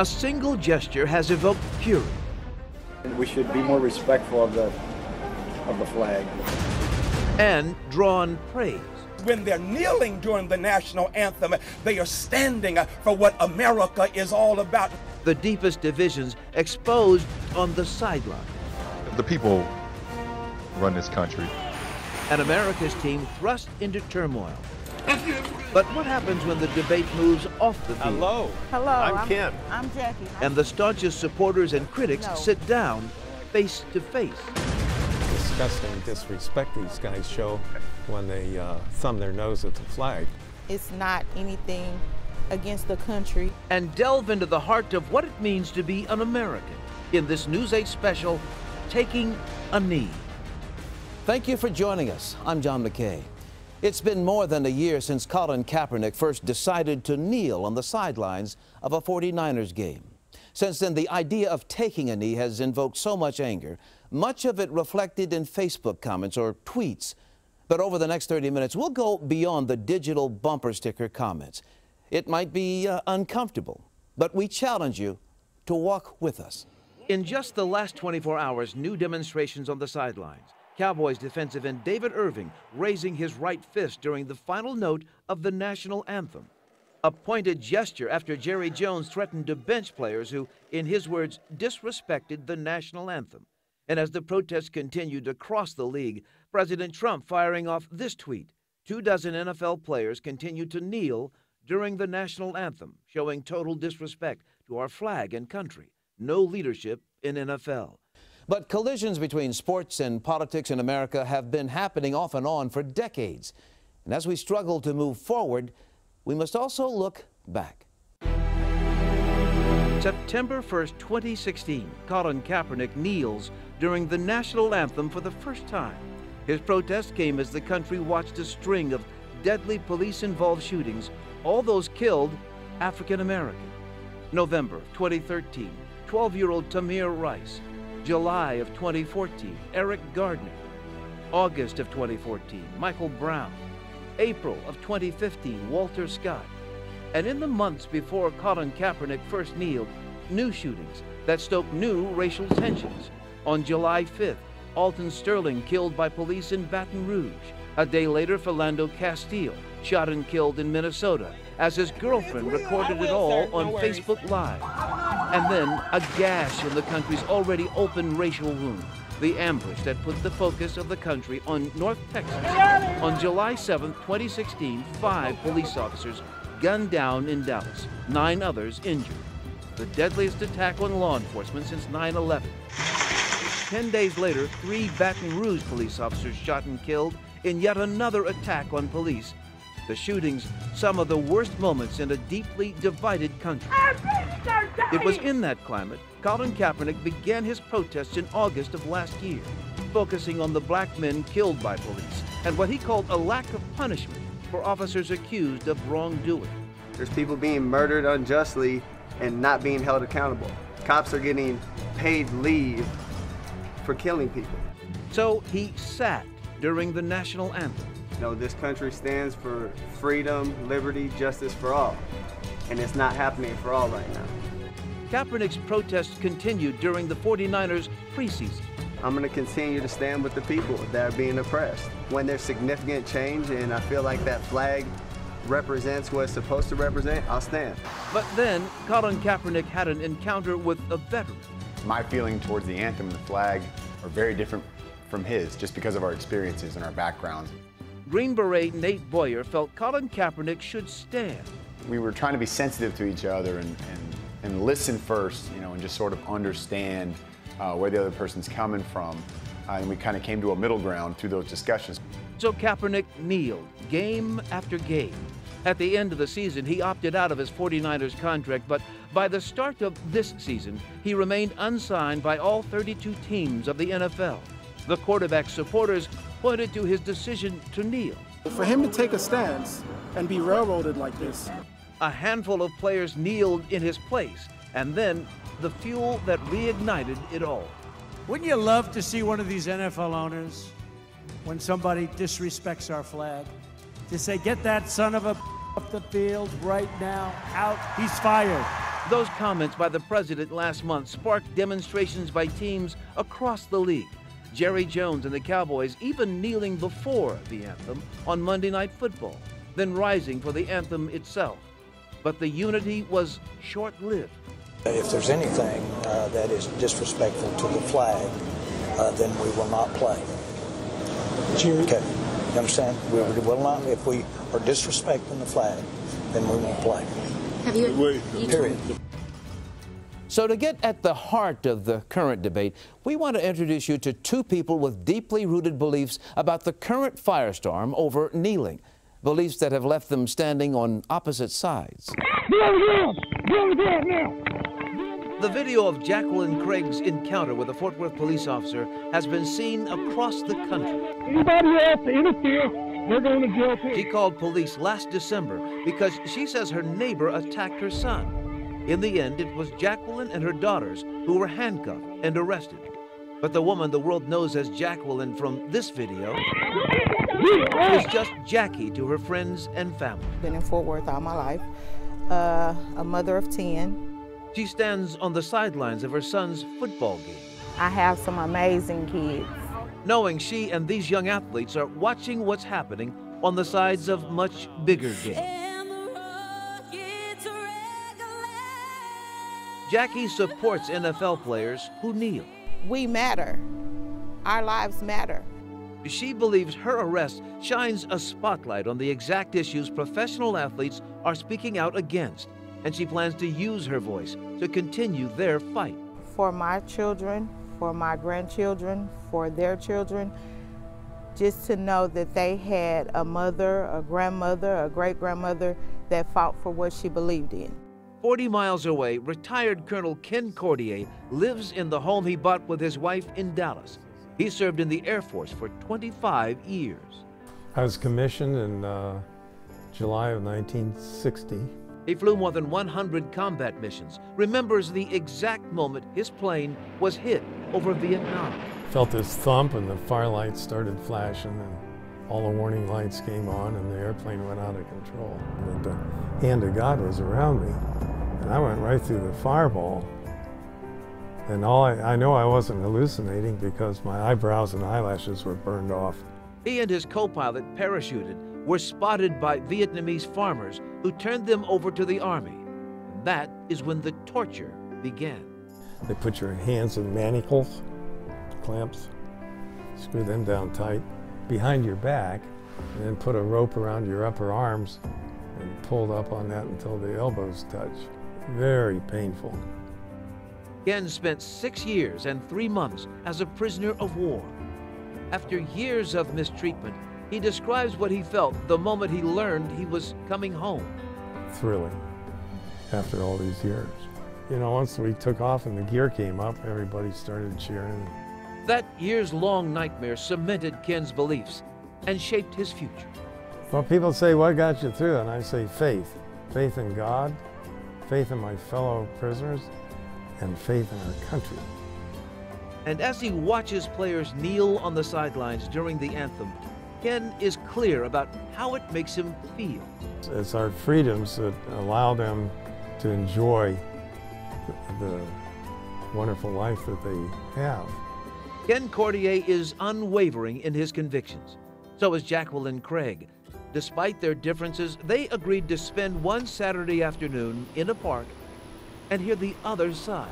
A single gesture has evoked fury. We should be more respectful of the flag. And drawn praise. When they're kneeling during the national anthem, they are standing for what America is all about. The deepest divisions exposed on the sideline. The people run this country. And America's team thrust into turmoil. But what happens when the debate moves off the field? Hello. Hello. I'm Kim. I'm Jackie. And the staunchest supporters and critics sit down, face to face. Disgusting disrespect these guys show when they thumb their nose at the flag. It's not anything against the country. And delve into the heart of what it means to be an American in this News 8 special, Taking a Knee. Thank you for joining us. I'm John McKay. It's been more than a year since Colin Kaepernick first decided to kneel on the sidelines of a 49ers game. Since then, the idea of taking a knee has invoked so much anger, much of it reflected in Facebook comments or tweets. But over the next 30 minutes, we'll go beyond the digital bumper sticker comments. It might be uncomfortable, but we challenge you to walk with us. In just the last 24 hours, new demonstrations on the sidelines. Cowboys defensive end David Irving raising his right fist during the final note of the national anthem. A pointed gesture after Jerry Jones threatened to bench players who, in his words, disrespected the national anthem. And as the protests continued across the league, President Trump firing off this tweet. 24 NFL players continued to kneel during the national anthem, showing total disrespect to our flag and country. No leadership in NFL. But collisions between sports and politics in America have been happening off and on for decades. And as we struggle to move forward, we must also look back. September 1st, 2016, Colin Kaepernick kneels during the national anthem for the first time. His protest came as the country watched a string of deadly police-involved shootings, all those killed African American. November 2013, 12-year-old Tamir Rice. July of 2014, Eric Gardner. August of 2014, Michael Brown. April of 2015, Walter Scott. And in the months before Colin Kaepernick first kneeled, new shootings that stoked new racial tensions. On July 5th, Alton Sterling killed by police in Baton Rouge. A day later, Philando Castile shot and killed in Minnesota as his girlfriend recorded it all on Facebook Live. And then a gash in the country's already open racial wound. The ambush that put the focus of the country on North Texas. On July 7th, 2016, 5 police officers gunned down in Dallas, 9 others injured. The deadliest attack on law enforcement since 9/11. 10 days later, 3 Baton Rouge police officers shot and killed in yet another attack on police. The shootings, some of the worst moments in a deeply divided country. It was in that climate Colin Kaepernick began his protests in August of last year, focusing on the black men killed by police and what he called a lack of punishment for officers accused of wrongdoing. There's people being murdered unjustly and not being held accountable. Cops are getting paid leave for killing people. So he sat during the national anthem. You know, this country stands for freedom, liberty, justice for all. And it's not happening for all right now. Kaepernick's protests continued during the 49ers preseason. I'm going to continue to stand with the people that are being oppressed. When there's significant change and I feel like that flag represents what it's supposed to represent, I'll stand. But then Colin Kaepernick had an encounter with a veteran. My feeling towards the anthem and the flag are very different from his, just because of our experiences and our backgrounds. Green Beret Nate Boyer felt Colin Kaepernick should stand. We were trying to be sensitive to each other and listen first, you know, and just sort of understand where the other person's coming from. And we kind of came to a middle ground through those discussions. So Kaepernick kneeled, game after game. At the end of the season, he opted out of his 49ers contract, but by the start of this season, he remained unsigned by all 32 teams of the NFL. The quarterback's supporters pointed to his decision to kneel. For him to take a stance and be railroaded like this. A handful of players kneeled in his place, and then the fuel that reignited it all. Wouldn't you love to see one of these NFL owners, when somebody disrespects our flag, to say, get that son of a off the field right now, out, he's fired. Those comments by the president last month sparked demonstrations by teams across the league. Jerry Jones and the Cowboys even kneeling before the anthem on Monday Night Football, then rising for the anthem itself. But the unity was short-lived. If there's anything that is disrespectful to the flag, then we will not play. Jerry? Okay, you understand? We will not, if we are disrespecting the flag, then we won't play. Have you? Period. So to get at the heart of the current debate, we want to introduce you to two people with deeply rooted beliefs about the current firestorm over kneeling, beliefs that have left them standing on opposite sides. The video of Jacqueline Craig's encounter with a Fort Worth police officer has been seen across the country. Anybody else to interfere, they're going to jail too. She called police last December because she says her neighbor attacked her son. In the end, it was Jacqueline and her daughters who were handcuffed and arrested. But the woman the world knows as Jacqueline from this video is just Jackie to her friends and family. Been in Fort Worth all my life, a mother of 10. She stands on the sidelines of her son's football game. I have some amazing kids. Knowing she and these young athletes are watching what's happening on the sides of much bigger games. Jackie supports NFL players who kneel. We matter. Our lives matter. She believes her arrest shines a spotlight on the exact issues professional athletes are speaking out against, and she plans to use her voice to continue their fight. For my children, for my grandchildren, for their children, just to know that they had a mother, a grandmother, a great-grandmother that fought for what she believed in. 40 miles away, retired Colonel Ken Cordier lives in the home he bought with his wife in Dallas. He served in the Air Force for 25 years. I was commissioned in July of 1960. He flew more than 100 combat missions, remembers the exact moment his plane was hit over Vietnam. Felt this thump and the fire lights started flashing and all the warning lights came on and the airplane went out of control. But the hand of God was around me and I went right through the fireball. And I know I wasn't hallucinating because my eyebrows and eyelashes were burned off. He and his co-pilot parachuted, were spotted by Vietnamese farmers who turned them over to the Army. And that is when the torture began. They put your hands in manacles, clamps, screw them down tight behind your back, and then put a rope around your upper arms and pulled up on that until the elbows touch. Very painful. Ken spent 6 years and 3 months as a prisoner of war. After years of mistreatment, he describes what he felt the moment he learned he was coming home. Thrilling after all these years. You know, once we took off and the gear came up, everybody started cheering. That years-long nightmare cemented Ken's beliefs and shaped his future. Well, people say, what got you through? And I say faith. Faith in God, faith in my fellow prisoners, and faith in our country. And as he watches players kneel on the sidelines during the anthem, Ken is clear about how it makes him feel. It's our freedoms that allow them to enjoy the wonderful life that they have. Ken Cordier is unwavering in his convictions. So is Jacqueline Craig. Despite their differences, they agreed to spend one Saturday afternoon in a park and hear the other side.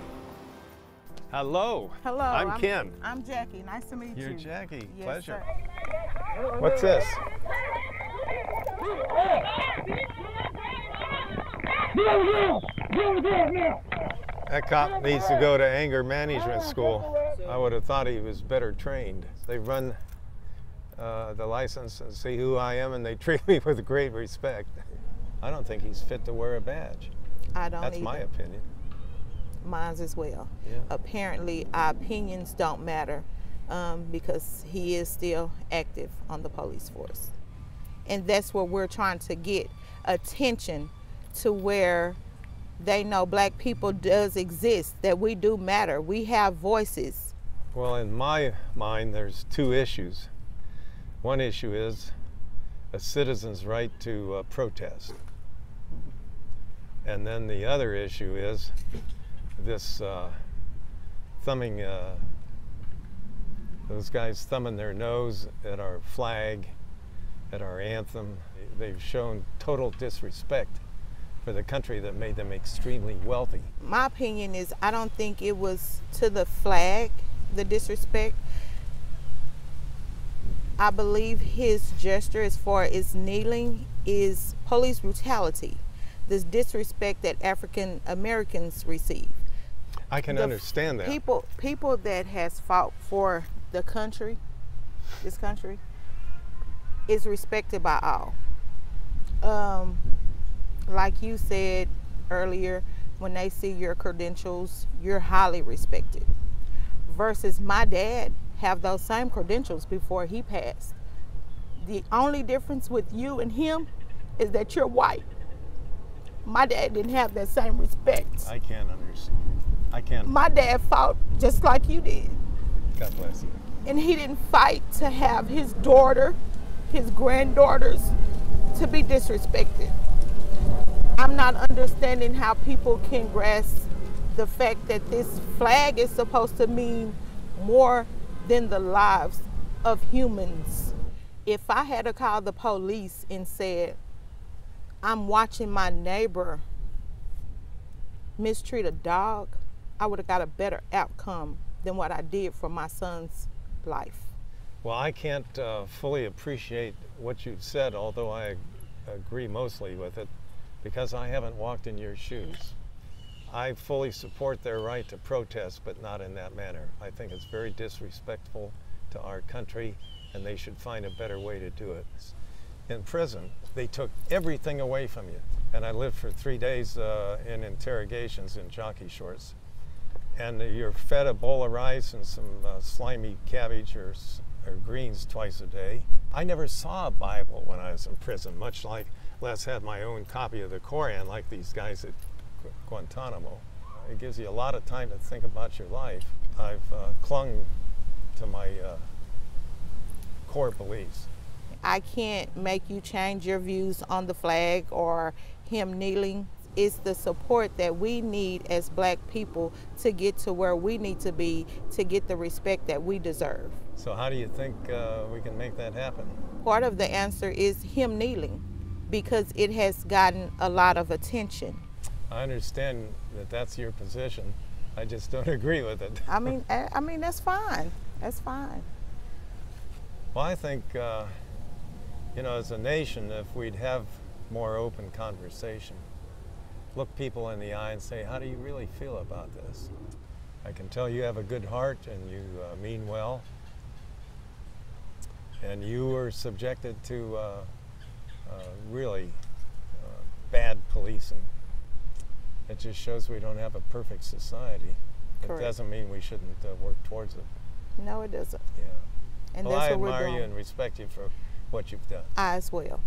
Hello. Hello. I'm Ken. I'm Jackie. Nice to meet you. You're Jackie. Yes, Pleasure. Sir. What's this? That cop needs to go to anger management school. I would have thought he was better trained. They run the license and see who I am, and they treat me with great respect. I don't think he's fit to wear a badge. I don't That's either. my opinion. Mine's as well. Yeah. Apparently, our opinions don't matter because he is still active on the police force. And that's where we're trying to get attention to where they know black people does exist, that we do matter. We have voices. Well, in my mind, there's two issues. One issue is a citizen's right to protest. And then the other issue is this thumbing, those guys thumbing their nose at our flag, at our anthem. They've shown total disrespect for the country that made them extremely wealthy. My opinion is I don't think it was to the flag, the disrespect. I believe his gesture as far as kneeling is police brutality, this disrespect that African Americans receive. I can understand that. People that has fought for the country, this country, is respected by all. Like you said earlier, when they see your credentials, you're highly respected. Versus my dad have those same credentials before he passed. The only difference with you and him is that you're white. My dad didn't have that same respect. I can't understand. I can't. My dad fought just like you did. God bless you. And he didn't fight to have his daughter, his granddaughters, to be disrespected. I'm not understanding how people can grasp the fact that this flag is supposed to mean more than the lives of humans. If I had to call the police and said, I'm watching my neighbor mistreat a dog, I would have got a better outcome than what I did for my son's life. Well, I can't fully appreciate what you've said, although I agree mostly with it, because I haven't walked in your shoes. I fully support their right to protest, but not in that manner. I think it's very disrespectful to our country, and they should find a better way to do it. In prison, they took everything away from you. And I lived for 3 days in interrogations in jockey shorts. And you're fed a bowl of rice and some slimy cabbage or greens twice a day. I never saw a Bible when I was in prison, much like Les had my own copy of the Koran, like these guys at Guantanamo. It gives you a lot of time to think about your life. I've clung to my core beliefs. I can't make you change your views on the flag or him kneeling. It's the support that we need as black people to get to where we need to be to get the respect that we deserve. So how do you think we can make that happen? Part of the answer is him kneeling, because it has gotten a lot of attention. I understand that that's your position. I just don't agree with it. I mean, that's fine. That's fine. Well, I think, you know, as a nation, if we'd have more open conversation, look people in the eye and say, how do you really feel about this? I can tell you have a good heart and you mean well. And you were subjected to really bad policing. It just shows we don't have a perfect society. Correct. It doesn't mean we shouldn't work towards it. No, it doesn't. Yeah. And well, that's I what we're admire doing. you and respect you for what you've done. I as well.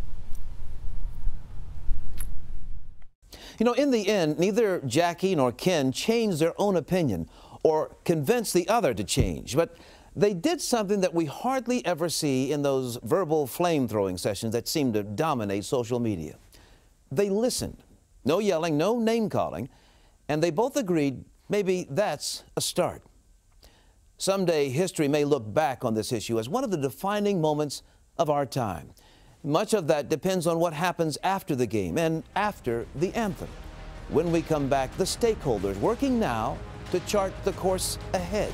You know, in the end, neither Jackie nor Ken changed their own opinion or convinced the other to change, but they did something that we hardly ever see in those verbal flame-throwing sessions that seem to dominate social media. They listened. No yelling, no name-calling, and they both agreed maybe that's a start. Someday, history may look back on this issue as one of the defining moments of our time. Much of that depends on what happens after the game and after the anthem. When we come back, the stakeholders working now to chart the course ahead.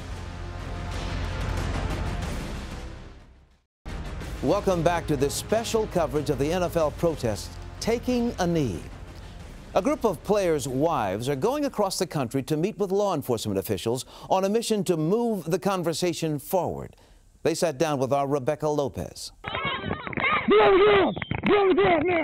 Welcome back to this special coverage of the NFL protests, Taking a Knee. A group of players' wives are going across the country to meet with law enforcement officials on a mission to move the conversation forward. They sat down with our Rebecca Lopez.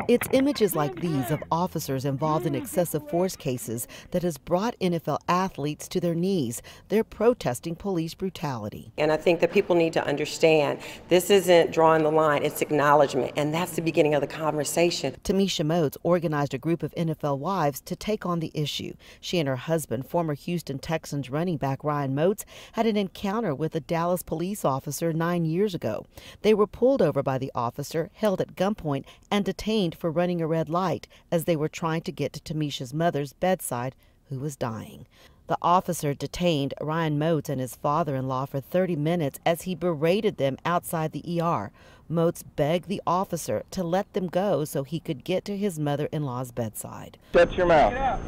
It's images like these of officers involved in excessive force cases that has brought NFL athletes to their knees. They're protesting police brutality. And I think that people need to understand this isn't drawing the line, it's acknowledgement, and that's the beginning of the conversation. Tamisha Modes organized a group of NFL wives to take on the issue. She and her husband, former Houston Texans running back Ryan Motes, had an encounter with a Dallas police officer 9 years ago. They were pulled over by the officer, held at gunpoint, and detained for running a red light as they were trying to get to Tamisha's mother's bedside, who was dying. The officer detained Ryan Moats and his father-in-law for 30 minutes as he berated them outside the ER. Moats begged the officer to let them go so he could get to his mother-in-law's bedside. Shut your mouth.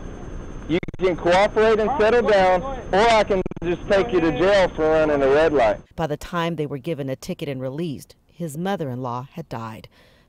You can cooperate and settle down, or I can just take you to jail for running a red light. By the time they were given a ticket and released, his mother-in-law had died.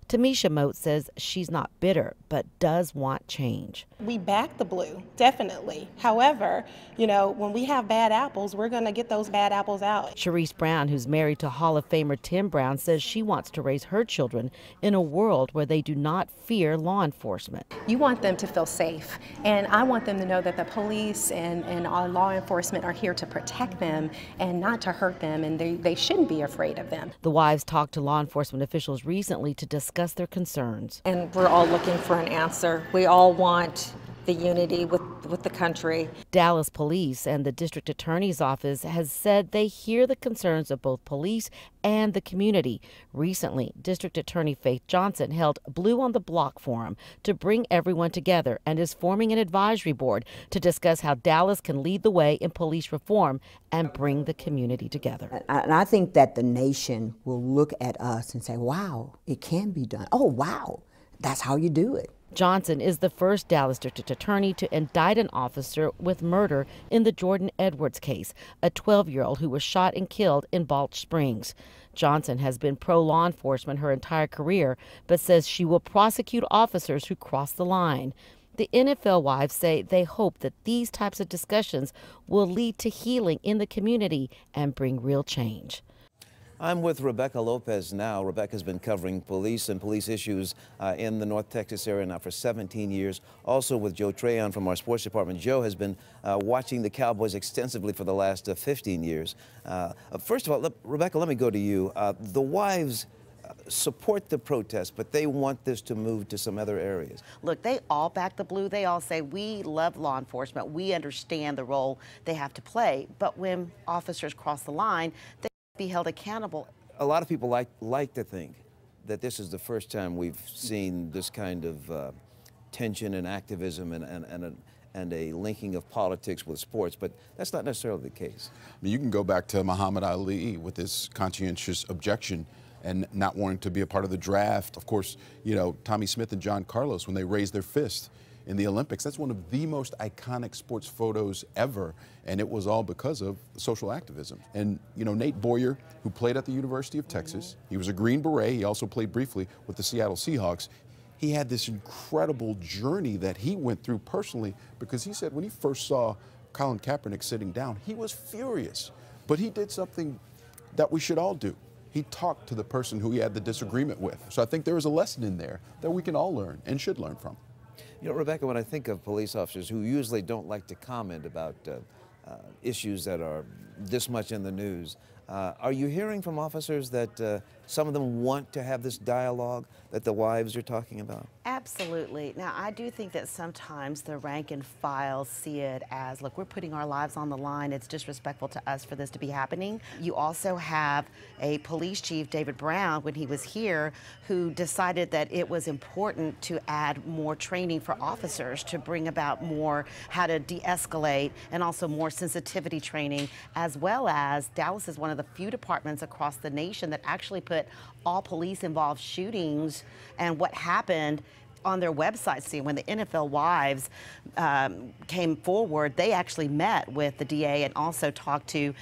Tamisha Moats says she's not bitter, but does want change. We back the blue, definitely. However, you know, when we have bad apples, we're going to get those bad apples out. Sharice Brown, who's married to Hall of Famer Tim Brown, says she wants to raise her children in a world where they do not fear law enforcement. You want them to feel safe, and I want them to know that the police and our law enforcement are here to protect them and not to hurt them, and they shouldn't be afraid of them. The wives talked to law enforcement officials recently to discuss their concerns. And we're all looking for an answer. We all want the unity with the country. Dallas Police and the District Attorney's Office has said they hear the concerns of both police and the community. Recently, District Attorney Faith Johnson held Blue on the Block Forum to bring everyone together and is forming an advisory board to discuss how Dallas can lead the way in police reform and bring the community together. And I think that the nation will look at us and say, wow, it can be done. Oh, wow, that's how you do it. Johnson is the first Dallas District Attorney to indict an officer with murder in the Jordan Edwards case, a 12-year-old who was shot and killed in Balch Springs. Johnson has been pro-law enforcement her entire career, but says she will prosecute officers who cross the line. The NFL wives say they hope that these types of discussions will lead to healing in the community and bring real change. I'm with Rebecca Lopez now. Rebecca's been covering police and police issues in the North Texas area now for 17 years. Also with Joe Trayon from our sports department. Joe has been watching the Cowboys extensively for the last 15 years. First of all, Rebecca, let me go to you. The wives support the protest, but they want this to move to some other areas. Look, they all back the blue. They all say, we love law enforcement. We understand the role they have to play. But when officers cross the line, they be held accountable. A lot of people like to think that this is the first time we've seen this kind of tension and activism and a linking of politics with sports, but that's not necessarily the case. I mean, you can go back to Muhammad Ali with his conscientious objection and not wanting to be a part of the draft. Of course, you know, Tommy Smith and John Carlos, when they raised their fist in the Olympics. That's one of the most iconic sports photos ever, and it was all because of social activism. And, you know, Nate Boyer, who played at the University of Texas, he was a Green Beret, he also played briefly with the Seattle Seahawks. He had this incredible journey that he went through personally, because he said when he first saw Colin Kaepernick sitting down, he was furious. But he did something that we should all do. He talked to the person who he had the disagreement with. So I think there is a lesson in there that we can all learn and should learn from. You know, Rebecca, when I think of police officers who usually don't like to comment about issues that are this much in the news, are you hearing from officers that some of them want to have this dialogue that the wives are talking about? Absolutely. Now, I do think that sometimes the rank and file see it as, look, we're putting our lives on the line. It's disrespectful to us for this to be happening. You also have a police chief, David Brown, when he was here, who decided that it was important to add more training for officers to bring about more how to de-escalate and also more sensitivity training, as well as Dallas is one of the few departments across the nation that actually put all police-involved shootings and what happened on their website. See, when the NFL wives came forward, they actually met with the DA and also talked to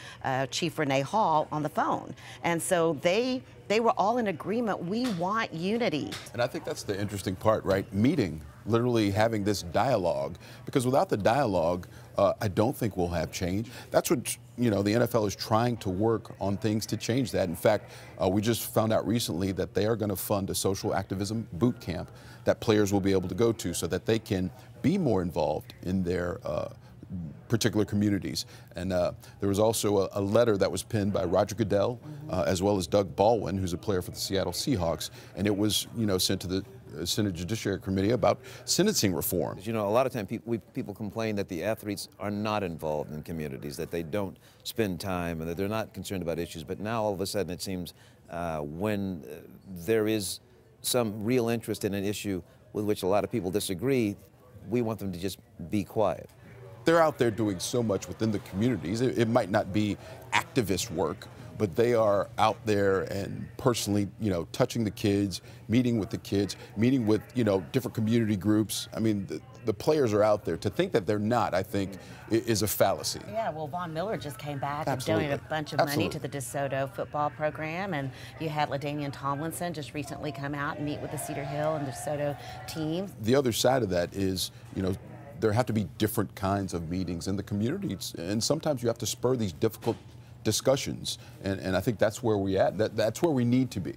Chief Renee Hall on the phone. And so they were all in agreement. We want unity. And I think that's the interesting part, right? Meeting, literally having this dialogue, because without the dialogue, I don't think we'll have change. That's what, you know, the NFL is trying to work on things to change that. In fact, we just found out recently that they are going to fund a social activism boot camp that players will be able to go to so that they can be more involved in their particular communities. And there was also a letter that was penned by Roger Goodell, as well as Doug Baldwin, who's a player for the Seattle Seahawks, and it was, you know, sent to the Senate Judiciary Committee about sentencing reform. You know, a lot of times people complain that the athletes are not involved in communities, that they don't spend time, and that they're not concerned about issues. But now all of a sudden it seems when there is some real interest in an issue with which a lot of people disagree, we want them to just be quiet. They're out there doing so much within the communities. It might not be activist work, but they are out there and personally, touching the kids, meeting with the kids, meeting with, different community groups. I mean, the players are out there. To think that they're not, I think, is a fallacy. Yeah, well, Von Miller just came back Absolutely. and donated a bunch of money to the DeSoto football program, and you had LaDainian Tomlinson just recently come out and meet with the Cedar Hill and DeSoto team. The other side of that is, there have to be different kinds of meetings in the communities, and sometimes you have to spur these difficult discussions, and I think that's where we're at. That's where we need to be,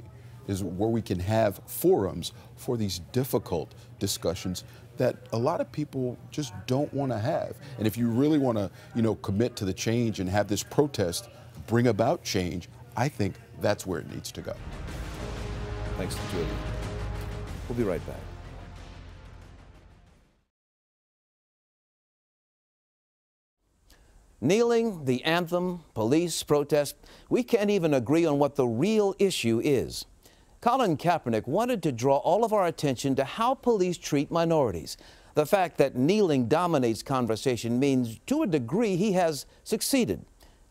is where we can have forums for these difficult discussions that a lot of people just don't want to have. And if you really want to, commit to the change and have this protest bring about change, I think that's where it needs to go. Thanks to two of you. We'll be right back. Kneeling, the anthem, police, protest, we can't even agree on what the real issue is. Colin Kaepernick wanted to draw all of our attention to how police treat minorities. The fact that kneeling dominates conversation means, to a degree, he has succeeded.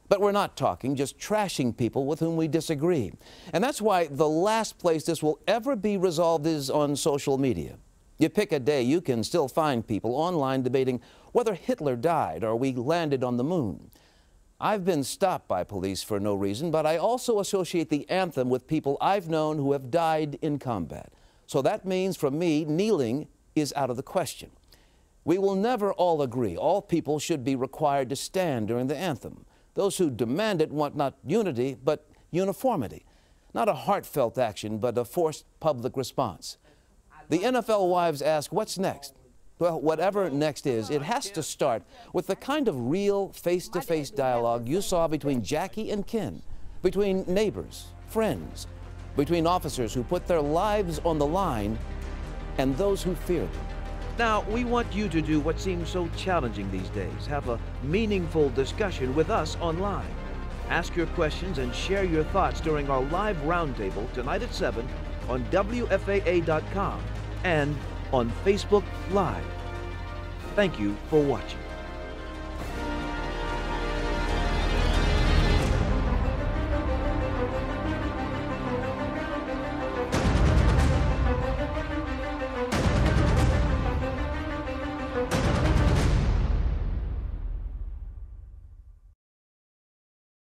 But we're not talking, just trashing people with whom we disagree. And that's why the last place this will ever be resolved is on social media. You pick a day, you can still find people online debating whether Hitler died or we landed on the moon. I've been stopped by police for no reason, but I also associate the anthem with people I've known who have died in combat. So that means, for me, kneeling is out of the question. We will never all agree. All people should be required to stand during the anthem. Those who demand it want not unity, but uniformity. Not a heartfelt action, but a forced public response. The NFL wives ask, what's next? Well, whatever next is, it has to start with the kind of real face-to-face dialogue you saw between Jackie and Ken, between neighbors, friends, between officers who put their lives on the line and those who fear them. Now, we want you to do what seems so challenging these days, have a meaningful discussion with us online. Ask your questions and share your thoughts during our live roundtable tonight at 7 on WFAA.com and on Facebook Live. Thank you for watching.